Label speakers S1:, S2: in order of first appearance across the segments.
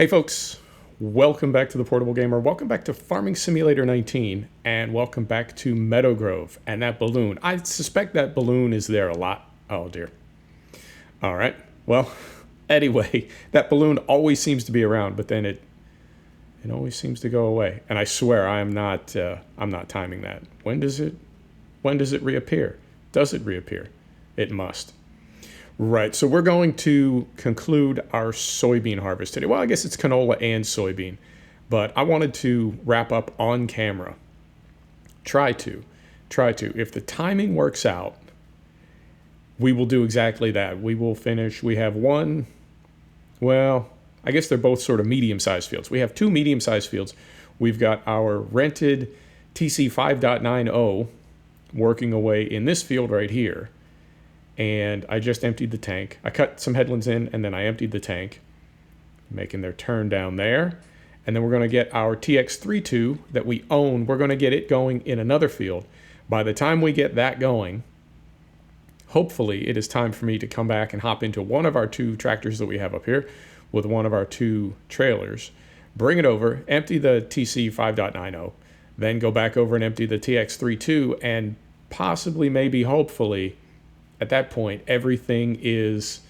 S1: Hey folks, welcome back to the Portable Gamer. Welcome back to Farming Simulator 19, and welcome back to Meadowgrove and that balloon. I suspect that balloon is there a lot. Oh dear. All right. Well, anyway, that balloon always seems to be around, but then it always seems to go away. And I swear I'm not timing that. When does it reappear? Does it reappear? It must. Right, so we're going to conclude our soybean harvest today. Well, I guess it's canola and soybean, but I wanted to wrap up on camera. Try to. If the timing works out, we will do exactly that. We will finish. We have one, well, I guess they're both sort of medium-sized fields. We have two medium-sized fields. We've got our rented TC 5.90 working away in this field right here. And I just emptied the tank. I cut some headlands in, and then I emptied the tank, making their turn down there. And then we're going to get our TX32 that we own. We're going to get it going in another field. By the time we get that going, hopefully it is time for me to come back and hop into one of our two tractors that we have up here with one of our two trailers, bring it over, empty the TC 5.90, then go back over and empty the TX32, and possibly, maybe, hopefully, at that point, everything is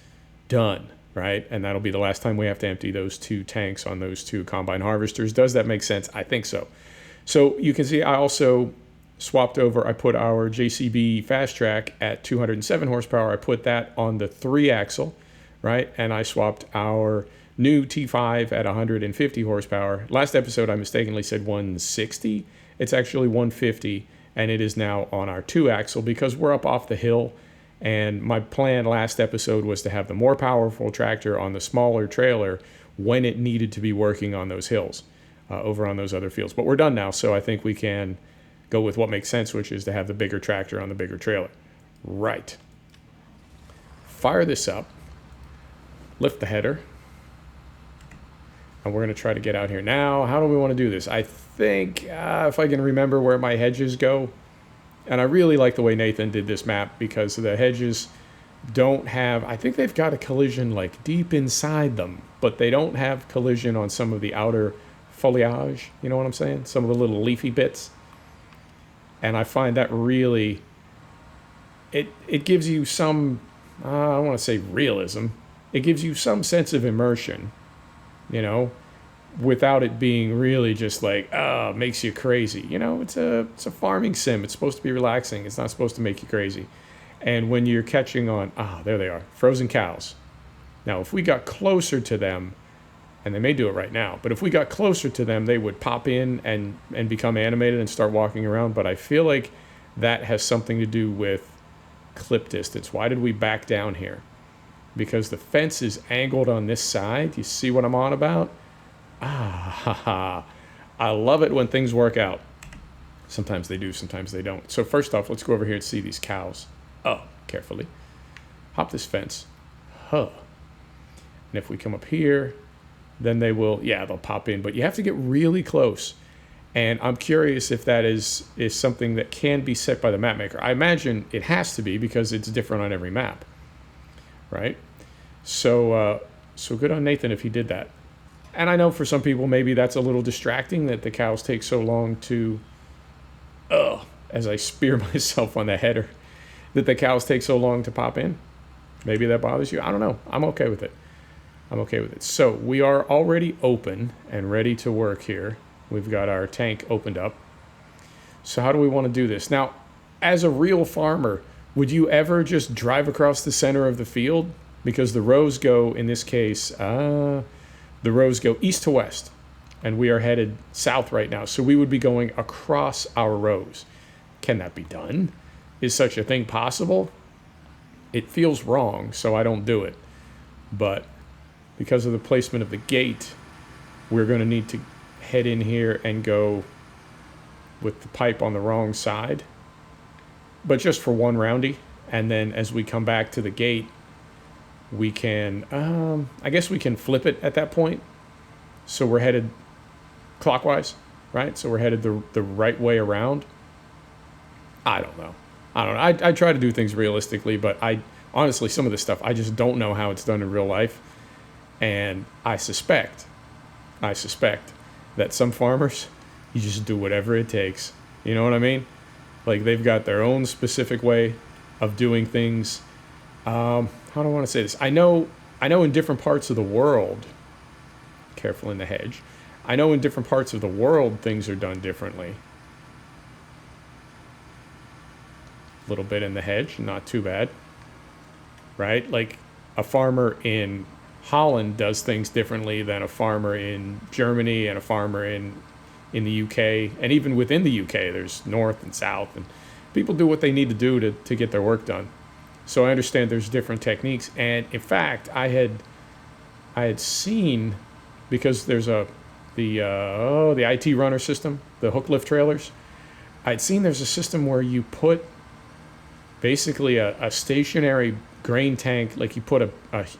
S1: done, right? And that'll be the last time we have to empty those two tanks on those two combine harvesters. Does that make sense? I think so. So you can see I also swapped over. I put our JCB Fast Track at 207 horsepower. I put that on the 3-axle, right? And I swapped our new T5 at 150 horsepower. Last episode, I mistakenly said 160. It's actually 150, and it is now on our 2-axle because we're up off the hill. And my plan last episode was to have the more powerful tractor on the smaller trailer when it needed to be working on those hills over on those other fields. But we're done now, so I think we can go with what makes sense, which is to have the bigger tractor on the bigger trailer. Right. Fire this up. Lift the header. And we're going to try to get out here. Now, how do we want to do this? I think if I can remember where my hedges go. And I really like the way Nathan did this map because the hedges don't have, I think they've got a collision like deep inside them, but they don't have collision on some of the outer foliage, you know what I'm saying? Some of the little leafy bits. And I find that really, it gives you some, I don't want to say realism, it gives you some sense of immersion, you know, without it being really just like, makes you crazy. You know, it's a farming sim. It's supposed to be relaxing. It's not supposed to make you crazy. And when you're catching on, there they are, frozen cows. Now, if we got closer to them, and they may do it right now, but if we got closer to them, they would pop in and become animated and start walking around. But I feel like that has something to do with clip distance. Why did we back down here? Because the fence is angled on this side. You see what I'm on about? I love it when things work out. Sometimes they do, sometimes they don't. So first off, let's go over here and see these cows. Carefully. Hop this fence. And if we come up here, then they will, they'll pop in. But you have to get really close. And I'm curious if that is something that can be set by the map maker. I imagine it has to be because it's different on every map. Right? So good on Nathan if he did that. And I know for some people, maybe that's a little distracting that the cows take so long to, as I spear myself on the header, that the cows take so long to pop in. Maybe that bothers you. I don't know. I'm okay with it. So we are already open and ready to work here. We've got our tank opened up. So how do we want to do this? Now, as a real farmer, would you ever just drive across the center of the field? Because the rows go, in this case, the rows go east to west, and we are headed south right now. So we would be going across our rows. Can that be done? Is such a thing possible? It feels wrong, so I don't do it. But because of the placement of the gate, we're going to need to head in here and go with the pipe on the wrong side. But just for one roundy. And then as we come back to the gate, we can, I guess we can flip it at that point. So we're headed clockwise, right? So we're headed the right way around. I don't know. I try to do things realistically, but honestly, some of this stuff, I just don't know how it's done in real life. And I suspect I suspect that some farmers, you just do whatever it takes. You know what I mean? Like they've got their own specific way of doing things. How do I want to say this? I know in different parts of the world, careful in the hedge, I know in different parts of the world things are done differently. A little bit in the hedge, not too bad. Right? Like a farmer in Holland does things differently than a farmer in Germany and a farmer in the UK. And even within the UK, there's north and south. And people do what they need to do to get their work done. So I understand there's different techniques. And in fact, I had seen, because there's the IT runner system, the hook lift trailers, I'd seen there's a system where you put basically a stationary grain tank, like you put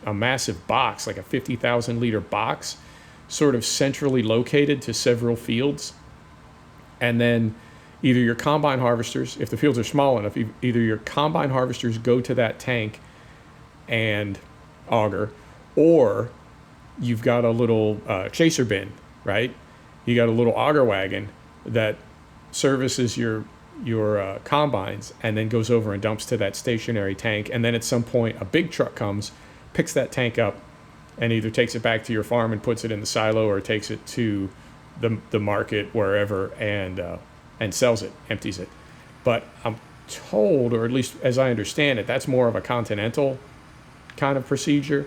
S1: a massive box, like a 50,000 liter box, sort of centrally located to several fields. And then either your combine harvesters, if the fields are small enough, either your combine harvesters go to that tank and auger, or you've got a little chaser bin, right? You got a little auger wagon that services your combines and then goes over and dumps to that stationary tank. And then at some point, a big truck comes, picks that tank up, and either takes it back to your farm and puts it in the silo, or takes it to the market, wherever, and sells it, empties it. But I'm told, or at least as I understand it, that's more of a continental kind of procedure.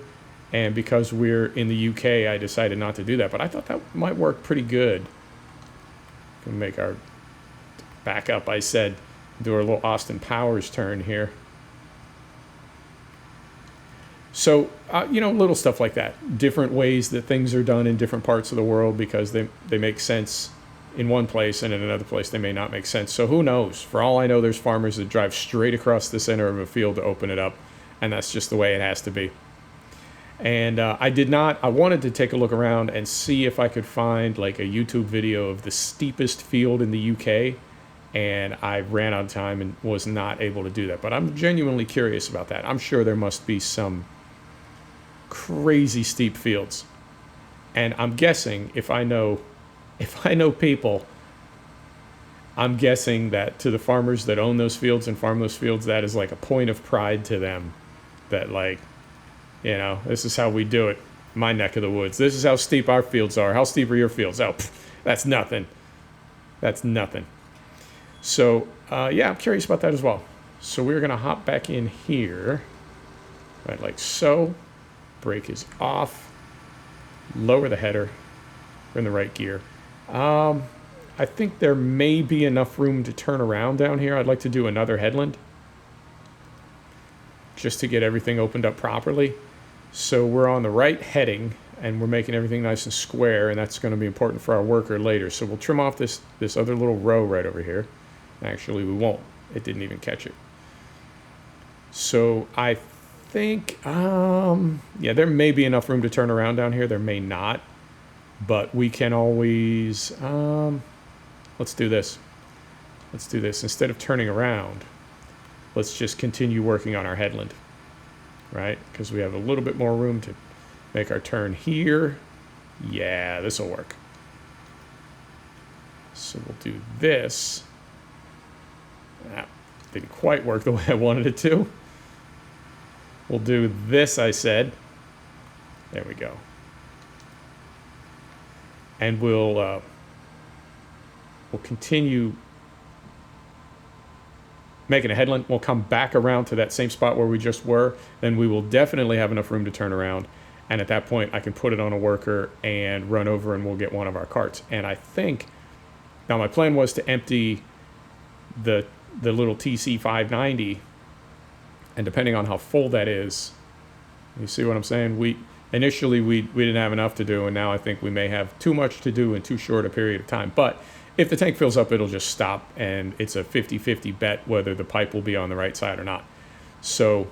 S1: And because we're in the UK, I decided not to do that. But I thought that might work pretty good. Can make our back up, I said, do our little Austin Powers turn here. So, little stuff like that. Different ways that things are done in different parts of the world, because they make sense in one place, and in another place they may not make sense. So who knows? For all I know, there's farmers that drive straight across the center of a field to open it up, and that's just the way it has to be. And I wanted to take a look around and see if I could find like a YouTube video of the steepest field in the UK, and I ran out of time and was not able to do that. But I'm genuinely curious about that. I'm sure there must be some crazy steep fields. And I'm guessing, if I know people, I'm guessing that to the farmers that own those fields and farm those fields, that is like a point of pride to them, that like, this is how we do it, my neck of the woods. This is how steep our fields are. How steep are your fields? Oh, that's nothing. That's nothing. So, I'm curious about that as well. So we're going to hop back in here, right, like so. Brake is off. Lower the header. We're in the right gear. I think there may be enough room to turn around down here. I'd like to do another headland, just to get everything opened up properly. So we're on the right heading, and we're making everything nice and square, and that's going to be important for our worker later. So we'll trim off this other little row right over here. Actually, we won't. It didn't even catch it. So I think, there may be enough room to turn around down here. There may not, but we can always, let's do this. Let's do this. Instead of turning around, let's just continue working on our headland, right? Because we have a little bit more room to make our turn here. Yeah, this will work. So we'll do this. That didn't quite work the way I wanted it to. We'll do this, I said. There we go. And we'll continue making a headland. We'll come back around to that same spot where we just were. Then we will definitely have enough room to turn around. And at that point, I can put it on a worker and run over, and we'll get one of our carts. And I think, now my plan was to empty the little TC590, and depending on how full that is, you see what I'm saying? Initially we didn't have enough to do, and now I think we may have too much to do in too short a period of time. But if the tank fills up, it'll just stop, and it's a 50-50 bet whether the pipe will be on the right side or not. So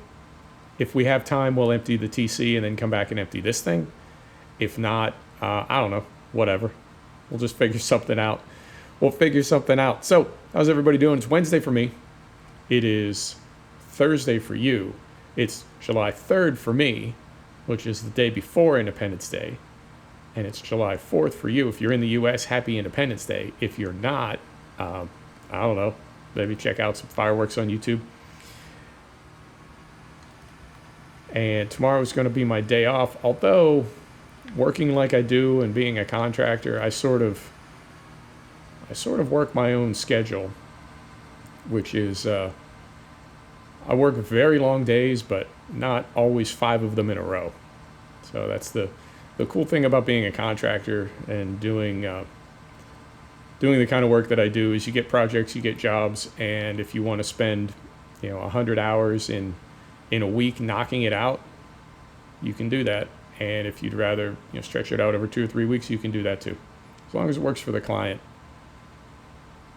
S1: if we have time, we'll empty the TC and then come back and empty this thing. If not, I don't know, whatever. We'll just figure something out. We'll figure something out. So how's everybody doing? It's Wednesday for me. It is Thursday for you. It's July 3rd for me, which is the day before Independence Day. and it's July 4th for you. If you're in the U.S., happy Independence Day. If you're not, I don't know, maybe check out some fireworks on YouTube. And tomorrow is going to be my day off, although working like I do and being a contractor, I sort of work my own schedule, which is I work very long days, but not always 5 of them in a row. So that's the cool thing about being a contractor and doing the kind of work that I do is you get projects, you get jobs, and if you want to spend 100 hours in a week knocking it out, you can do that. And if you'd rather stretch it out over 2 or 3 weeks, you can do that too, as long as it works for the client.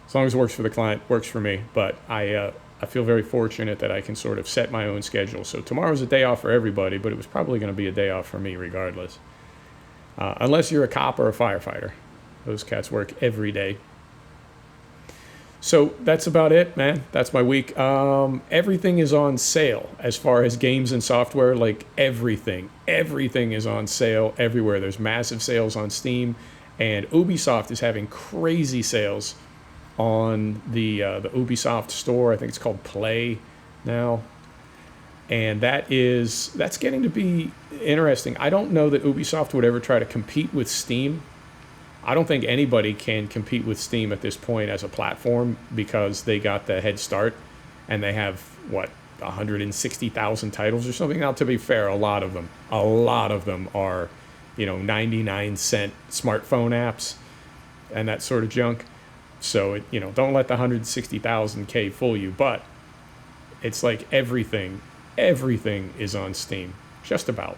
S1: As long as it works for the client, works for me. But I feel very fortunate that I can sort of set my own schedule. So tomorrow's a day off for everybody, but it was probably going to be a day off for me regardless. Unless you're a cop or a firefighter. Those cats work every day. So that's about it, man. That's my week. Everything is on sale as far as games and software. Like everything is on sale everywhere. There's massive sales on Steam, and Ubisoft is having crazy sales on the Ubisoft store. I think it's called Play now, and that's getting to be interesting. I don't know that Ubisoft would ever try to compete with Steam. I don't think anybody can compete with Steam at this point as a platform because they got the head start and they have, 160,000 titles or something. Now, to be fair, a lot of them are, 99-cent smartphone apps and that sort of junk. So, don't let the 160,000 K fool you. But it's like everything is on Steam, just about.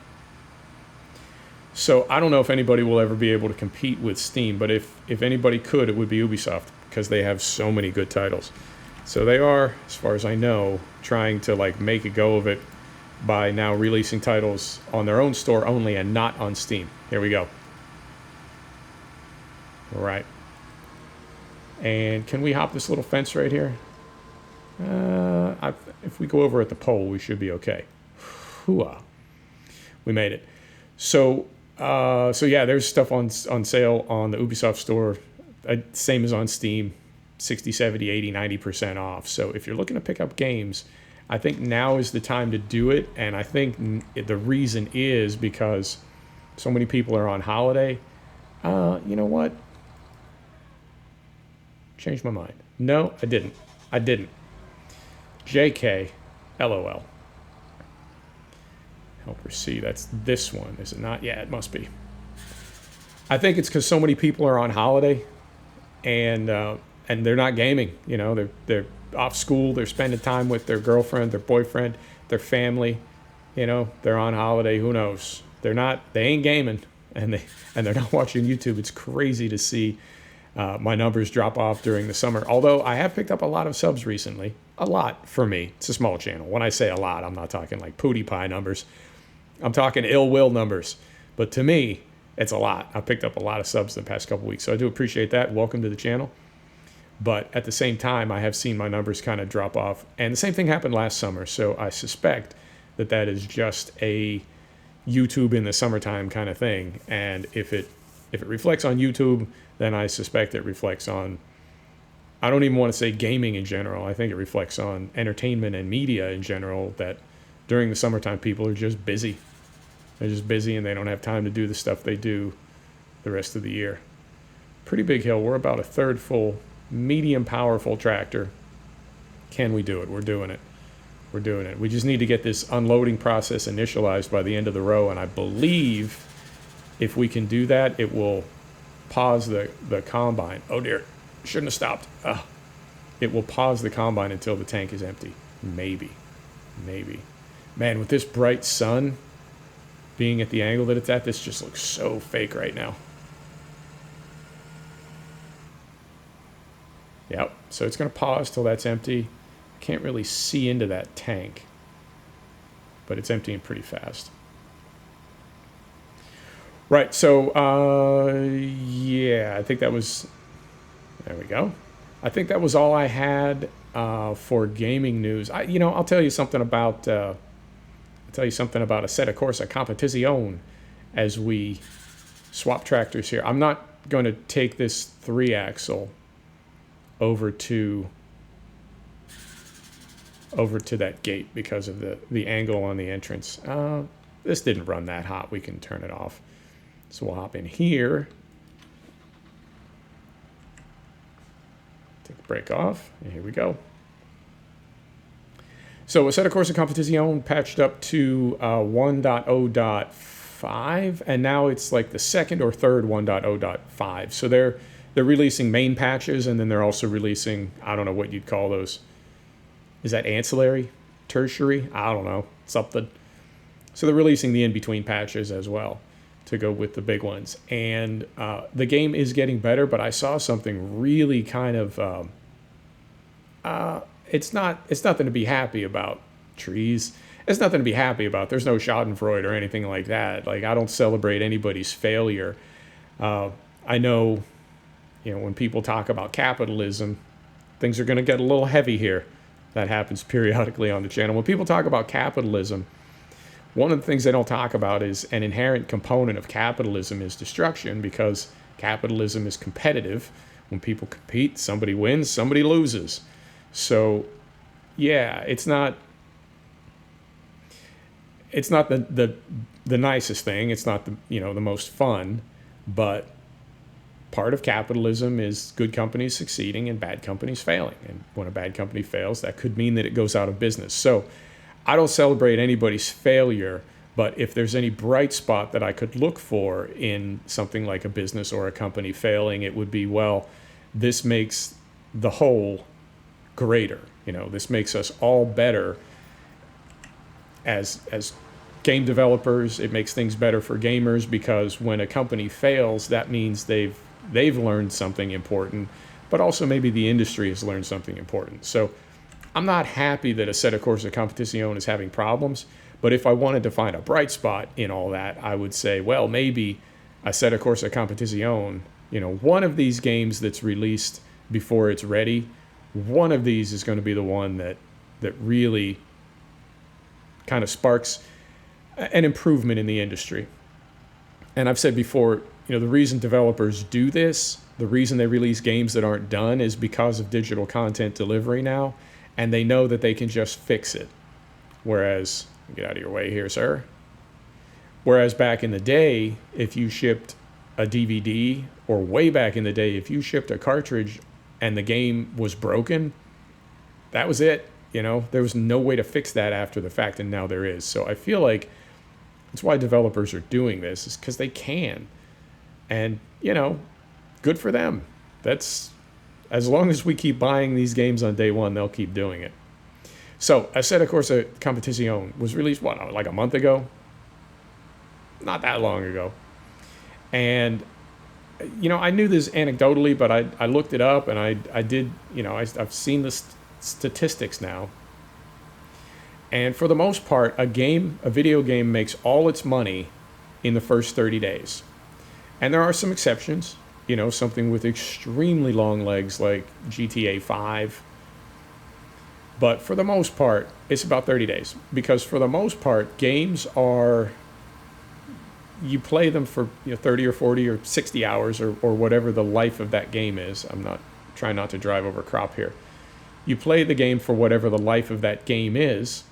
S1: So I don't know if anybody will ever be able to compete with Steam, but if anybody could, it would be Ubisoft because they have so many good titles. So they are, as far as I know, trying to make a go of it by now releasing titles on their own store only and not on Steam. Here we go. All right. And can we hop this little fence right here? If we go over at the pole, we should be okay. Hooah. We made it. So yeah, there's stuff on sale on the Ubisoft store, same as on Steam, 60, 70, 80, 90% off. So if you're looking to pick up games, I think now is the time to do it. And I think the reason is because so many people are on holiday. You know what? Changed my mind. No, I didn't. JK, LOL. Helper C, that's this one, is it not? Yeah, it must be. I think it's because so many people are on holiday, and they're not gaming. They're off school, they're spending time with their girlfriend, their boyfriend, their family. They're on holiday. Who knows? They ain't gaming, and they're not watching YouTube. It's crazy to see my numbers drop off during the summer. Although I have picked up a lot of subs recently. A lot for me. It's a small channel. When I say a lot, I'm not talking like Pootie Pie numbers. I'm talking ill will numbers. But to me, it's a lot. I picked up a lot of subs the past couple weeks, so I do appreciate that. Welcome to the channel. But at the same time, I have seen my numbers kind of drop off. And the same thing happened last summer, so I suspect that is just a YouTube in the summertime kind of thing. And if it reflects on YouTube, then I suspect it reflects on, I don't even want to say gaming in general. I think it reflects on entertainment and media in general, that during the summertime, people are just busy. They're just busy and they don't have time to do the stuff they do the rest of the year. Pretty big hill. We're about a third full, medium powerful tractor. Can we do it? We're doing it. We're doing it. We just need to get this unloading process initialized by the end of the row, and I believe if we can do that, it will pause the combine. Oh dear, shouldn't have stopped. It will pause the combine until the tank is empty. Maybe. Man, with this bright sun being at the angle that it's at, this just looks so fake right now. Yep, so it's going to pause till that's empty. Can't really see into that tank, but it's emptying pretty fast. Right, so, yeah, I think that was, there we go. I think that was all I had for gaming news. I'll tell you something about, a set of Corsa Competizione as we swap tractors here. I'm not going to take this 3-axle over to that gate because of the angle on the entrance. This didn't run that hot. We can turn it off. So we'll hop in here. Take the brake off, and here we go. So Assetto Corsa Competizione patched up to 1.0.5, and now it's like the second or third 1.0.5. So they're releasing main patches, and then they're also releasing, I don't know what you'd call those. Is that ancillary? Tertiary? I don't know. Something. So they're releasing the in-between patches as well to go with the big ones. And the game is getting better, but I saw something really kind of... It's nothing to be happy about. Trees. It's nothing to be happy about. There's no schadenfreude or anything like that. Like, I don't celebrate anybody's failure. I know, when people talk about capitalism, things are going to get a little heavy here. That happens periodically on the channel. When people talk about capitalism, one of the things they don't talk about is an inherent component of capitalism is destruction, because capitalism is competitive. When people compete, somebody wins, somebody loses. So, yeah, it's not the nicest thing. It's not the most fun, but part of capitalism is good companies succeeding and bad companies failing. And when a bad company fails, that could mean that it goes out of business. So I don't celebrate anybody's failure, but if there's any bright spot that I could look for in something like a business or a company failing, it would be, well, this makes the whole greater. This makes us all better as game developers. It makes things better for gamers, because when a company fails, that means they've learned something important, but also maybe the industry has learned something important. So I'm not happy that Assetto Corsa Competizione is having problems, but if I wanted to find a bright spot in all that, I would say, well, maybe Assetto Corsa Competizione, one of these games that's released before it's ready, one of these is going to be the one that really kind of sparks an improvement in the industry. And I've said before, the reason developers do this, the reason they release games that aren't done, is because of digital content delivery now, and they know that they can just fix it. Whereas, get out of your way here, sir. Whereas back in the day, if you shipped a DVD, or way back in the day, if you shipped a cartridge and the game was broken, that was it. There was no way to fix that after the fact, and now there is. So I feel like that's why developers are doing this, is because they can. And, good for them. That's, as long as we keep buying these games on day one, they'll keep doing it. So, Assetto Corsa Competizione was released, like a month ago? Not that long ago. And, I knew this anecdotally, but I looked it up, and I did, I've seen the statistics now. And for the most part, a video game makes all its money in the first 30 days. And there are some exceptions, something with extremely long legs like GTA 5. But for the most part, it's about 30 days. Because for the most part, games are, you play them for 30 or 40 or 60 hours or whatever the life of that game is. I'm not trying not to drive over crop here. You play the game for whatever the life of that game is,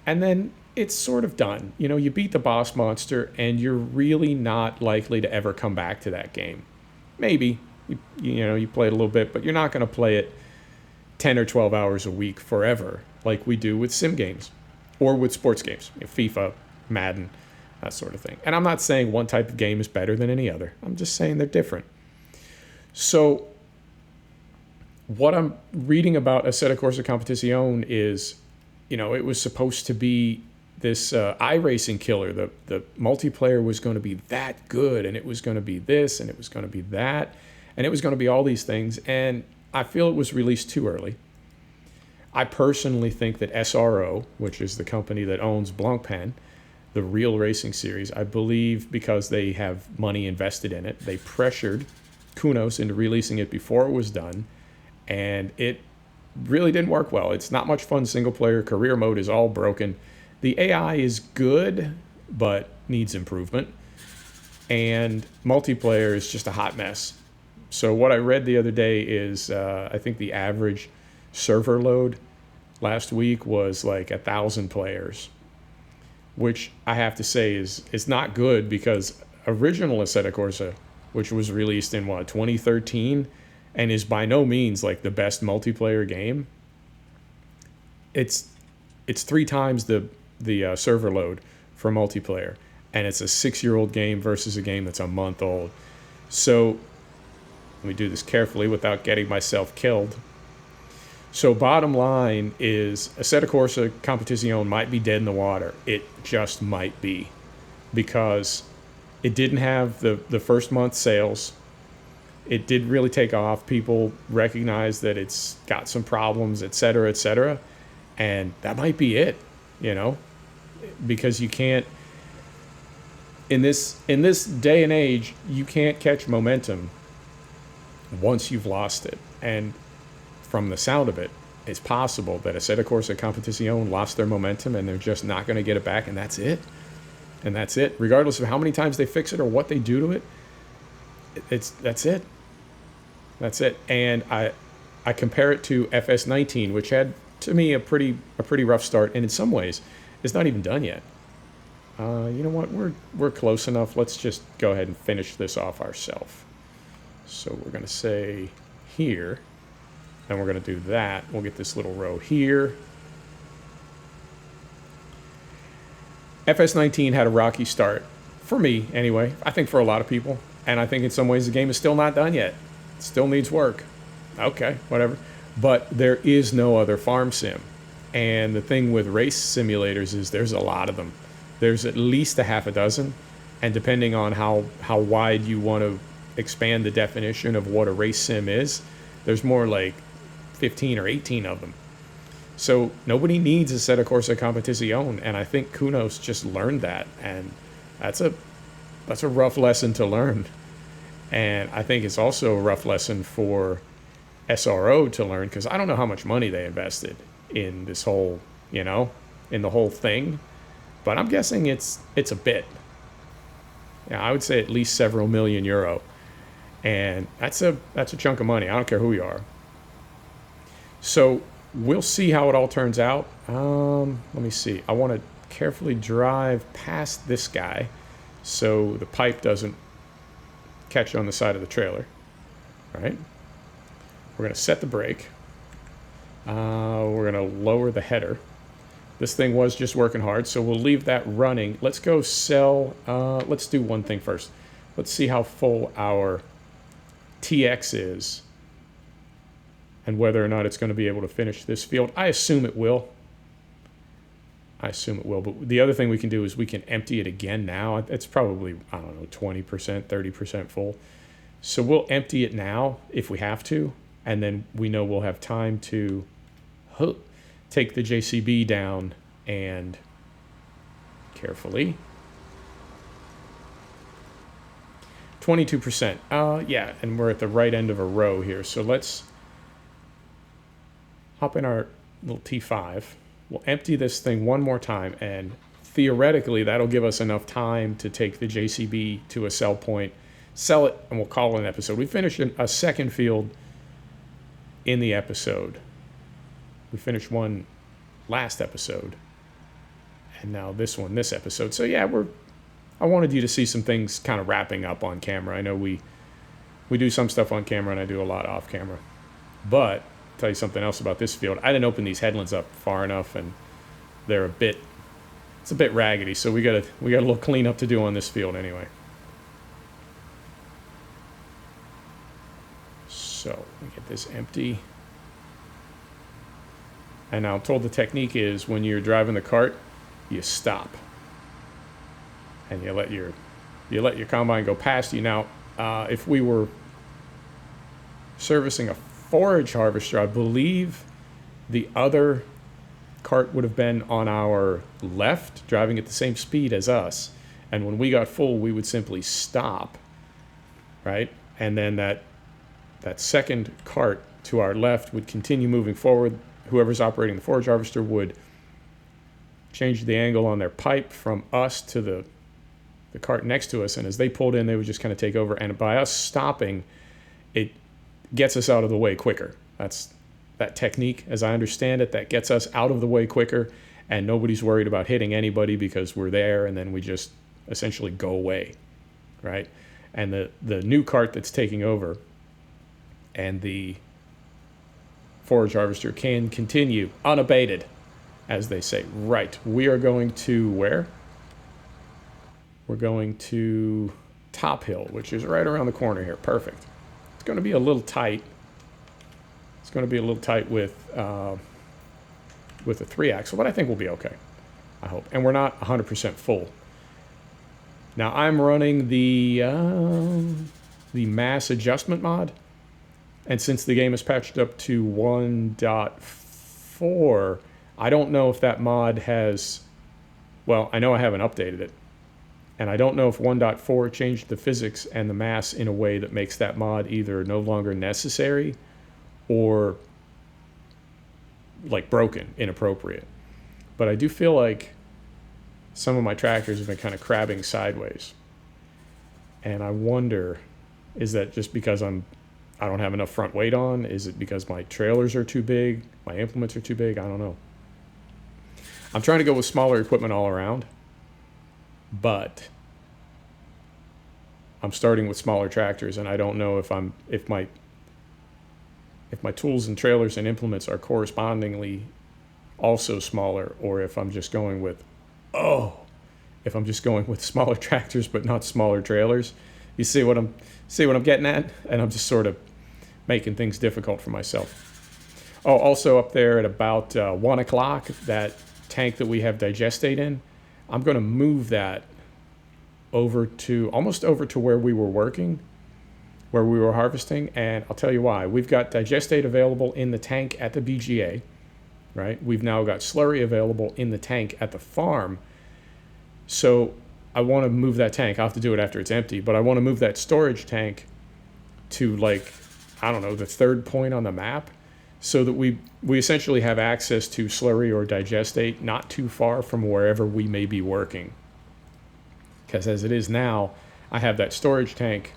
S1: and then it's sort of done. You beat the boss monster, and you're really not likely to ever come back to that game. Maybe, you play it a little bit, but you're not going to play it 10 or 12 hours a week forever, like we do with sim games, or with sports games, FIFA, Madden, that sort of thing. And I'm not saying one type of game is better than any other. I'm just saying they're different. So what I'm reading about Assetto Corsa Competizione is, it was supposed to be this iRacing killer. The multiplayer was going to be that good, and it was going to be this, and it was going to be that, and it was going to be all these things. And I feel it was released too early. I personally think that SRO, which is the company that owns Blancpain, the real racing series, I believe because they have money invested in it, they pressured Kunos into releasing it before it was done, and it really didn't work well. It's not much fun single player. Career mode is all broken. The AI is good, but needs improvement. and multiplayer is just a hot mess. So what I read the other day is I think the average server load last week was like 1,000 players, which I have to say is not good, because original Assetto Corsa, which was released in 2013, and is by no means like the best multiplayer game. It's 3 times the server load for multiplayer, and it's a 6-year-old game versus a game that's a month old. So let me do this carefully without getting myself killed. So bottom line is Assetto Corsa Competizione might be dead in the water. It just might be, because it didn't have the first month sales. It didn't really take off. People recognize that it's got some problems, et cetera, and that might be it, because you can't, in this day and age, you can't catch momentum once you've lost it. And from the sound of it, it's possible that Assetto Corsa Competizione lost their momentum and they're just not going to get it back, and that's it. And that's it. Regardless of how many times they fix it or what they do to it, that's it. That's it. And I compare it to FS19, which had, to me, a pretty rough start, and in some ways it's not even done yet. You know what? We're close enough. Let's just go ahead and finish this off ourselves. So we're going to say here, and we're going to do that. We'll get this little row here. FS19 had a rocky start. For me, anyway. I think for a lot of people. And I think in some ways the game is still not done yet. It still needs work. Okay, whatever. But there is no other farm sim. And the thing with race simulators is there's a lot of them. There's at least a half a dozen. And depending on how wide you want to expand the definition of what a race sim is, there's more like 15 or 18 of them. So nobody needs Assetto Corsa Competizione, and I think Kunos just learned that, and that's a rough lesson to learn. And I think it's also a rough lesson for SRO to learn, because I don't know how much money they invested in this whole, in the whole thing, but I'm guessing it's a bit. Yeah, I would say at least several million euro, and that's a chunk of money. I don't care who you are. So we'll see how it all turns out. Let me see. I want to carefully drive past this guy so the pipe doesn't catch on the side of the trailer. All right. We're going to set the brake. We're going to lower the header. This thing was just working hard, so we'll leave that running. Let's go sell. Let's do one thing first. Let's see how full our TX is, and whether or not it's going to be able to finish this field. I assume it will. But the other thing we can do is we can empty it again now. It's probably, 20%, 30% full. So we'll empty it now if we have to, and then we know we'll have time to take the JCB down and carefully. 22%. Yeah, and we're at the right end of a row here. So let's hop in our little T5. We'll empty this thing one more time, and theoretically that'll give us enough time to take the JCB to a sell point, sell it, and we'll call it an episode. We finished a second field in the episode. We finished one last episode, and now this one this episode. So yeah, I wanted you to see some things kind of wrapping up on camera. I know we do some stuff on camera, and I do a lot off camera, but tell you something else about this field. I didn't open these headlands up far enough, and it's a bit raggedy, so we got a little cleanup to do on this field anyway. So we get this empty. And now I'm told the technique is when you're driving the cart, you stop. And you let your combine go past you. Now, if we were servicing a forage harvester, I believe the other cart would have been on our left, driving at the same speed as us. And when we got full, we would simply stop, right? And then that second cart to our left would continue moving forward. Whoever's operating the forage harvester would change the angle on their pipe from us to the the cart next to us, and as they pulled in, they would just kind of take over. And by us stopping, it gets us out of the way quicker. That's that technique, as I understand it, that gets us out of the way quicker, and nobody's worried about hitting anybody because we're there, and then we just essentially go away, right? And the new cart that's taking over and the forage harvester can continue unabated, as they say. Right, we are going to where? We're going to Top Hill, which is right around the corner here. Perfect. It's going to be a little tight. It's going to be a little tight with a 3-axle, but I think we'll be okay, I hope. And we're not 100% full. Now I'm running the mass adjustment mod, and since the game is patched up to 1.4, I don't know if that mod has, well, I know I haven't updated it, and I don't know if 1.4 changed the physics and the mass in a way that makes that mod either no longer necessary or like broken, inappropriate. But I do feel like some of my tractors have been kind of crabbing sideways, and I wonder, is that just because I don't have enough front weight on? Is it because my trailers are too big? My implements are too big? I don't know. I'm trying to go with smaller equipment all around, but I'm starting with smaller tractors, and I don't know if my tools and trailers and implements are correspondingly also smaller, or if I'm just going with smaller tractors but not smaller trailers. You see what I'm getting at? And I'm just sort of making things difficult for myself. Oh, also up there at about 1 o'clock, that tank that we have digestate in, I'm going to move that almost over to where we were working, where we were harvesting, and I'll tell you why. We've got digestate available in the tank at the BGA, right? We've now got slurry available in the tank at the farm. So I want to move that tank. I'll have to do it after it's empty, but I want to move that storage tank to, like, I don't know, the third point on the map, so that we essentially have access to slurry or digestate not too far from wherever we may be working. Because as it is now, I have that storage tank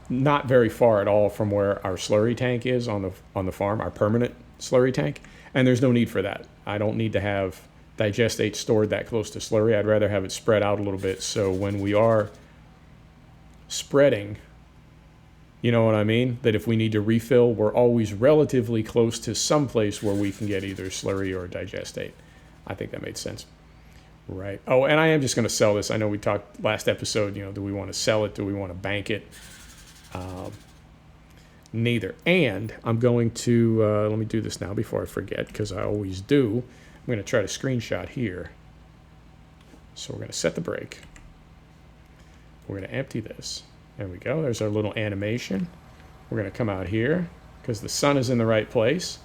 S1: not very far at all from where our slurry tank is on the farm, our permanent slurry tank, and there's no need for that. I don't need to have digestate stored that close to slurry. I'd rather have it spread out a little bit, so when we are spreading, you know what I mean? That if we need to refill, we're always relatively close to some place where we can get either slurry or digestate. I think that made sense. Right. Oh, and I am just going to sell this. I know we talked last episode, do we want to sell it? Do we want to bank it? Neither. And I'm going to, let me do this now before I forget, because I always do. I'm going to try to screenshot here. So we're going to set the brake. We're going to empty this. There we go. There's our little animation. We're going to come out here because the sun is in the right place.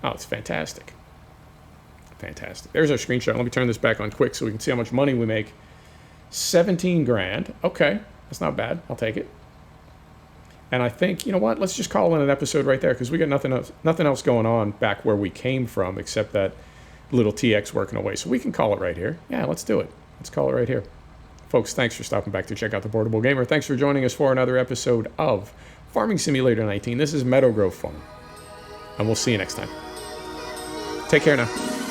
S1: Oh, it's fantastic. Fantastic. There's our screenshot. Let me turn this back on quick so we can see how much money we make. 17 grand. Okay. That's not bad. I'll take it. And I think, you know what? Let's just call it an episode right there, because we got nothing else going on back where we came from except that little TX working away. So we can call it right here. Yeah, let's do it. Let's call it right here. Folks, thanks for stopping back to check out The Portable Gamer. Thanks for joining us for another episode of Farming Simulator 19. This is Meadowgrove Farm, and we'll see you next time. Take care now.